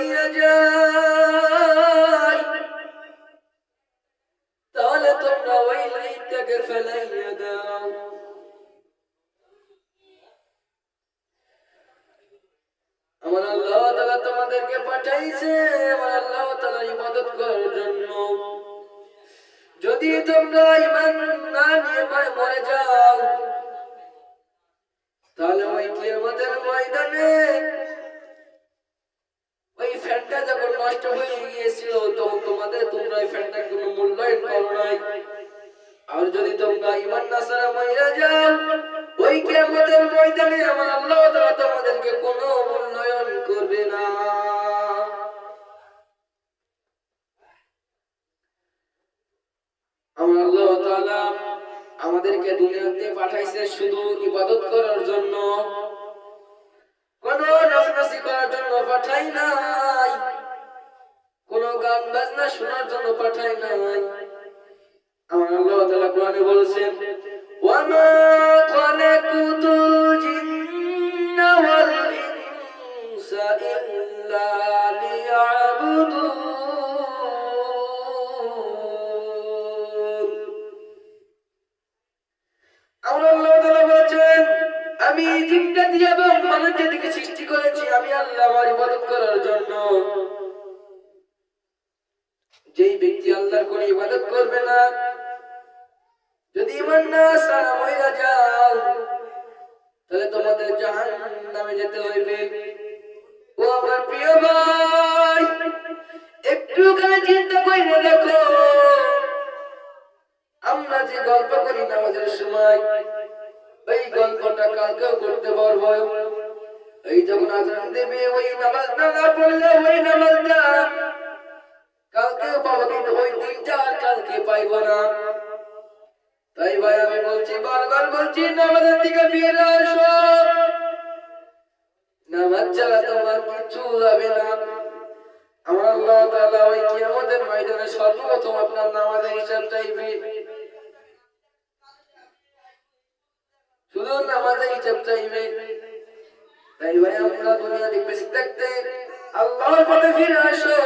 মাইয়া যায় তাহলে তোমরা ওই লাইনটাকে ফেলাইয়া দাও। আমার আল্লাহ তাআলা তোমাদেরকে পাঠাইছে আমার আল্লাহ তাআলার ইবাদত করার জন্য। যদি তোমরা ঈমান না নিয়ে মরে যাও তাহলে ওই কিয়ামতের ময়দানে ওই ফ্যানটা যখন নষ্ট হয়ে গিয়েছিল তখন তোমরা ওই ফ্যানটার কোনো মূল্যায়ন করো নাই। আর যদি তোমরা ঈমান না ছাড়া মরে যাও ওই কিয়ামতের ময়দানে আমার আল্লাহ তাআলা তোমাদেরকে কোনো মূল্যায়ন করবে না। আমার আল্লাহ তাআলা আমাদেরকে দুনিয়াতে পাঠাইছে শুধু ইবাদত করার জন্য, কোনো নাচনাচি করার জন্য পাঠাই নাই, কোনো গান বাজনা শোনার জন্য পাঠাই নাই। আমার আল্লাহ তাআলা কোরআনে বলেছেন ওয়ামা খালাকুতুল জিন্না ওয়াল ইনসা ইল্লা লিয়াবুদুন। আমি জিনটা দিয়ে এবং মানুষ জাতিকে সৃষ্টি করেছি আমি আল্লাহ আমার ইবাদত করার জন্য। যেই ব্যক্তি আল্লাহর কোন ইবাদত করবে না, যদি ঈমান না ছাড়া মরে যাও তাহলে তোমাদের জাহান্নামে যেতে হইবে। ও আমার প্রিয় ভাই, একটুখানি চিন্তা করে দেখো, আমরা যে গল্প করি নামাজের সময় এই গল্পটা কালকেও করতে পারবো। এই যখন আজান দেবে ওই নামাজটা না পড়লে ওই নামাজটা কালকেও পাবো, কিন্তু ওই দিনটা আর কালকে পাইব না। তাই ভাই আমি বলছি, বারবার বলছি, নামাজের দিকে ফিরে আসো। নামাজ ছাড়া তোমার কিছু হবে না। আমার আল্লাহ তাআলা ওই কিয়ামতের ময়দানে সর্বপ্রথম আপনার নামাজের হিসাব চাইবে, শুধু নামাজের হিসাব চাইবে। তাই ভাই আমরা দুনিয়াতে বেঁচে থাকতে আল্লাহর পথে ফিরে আসো।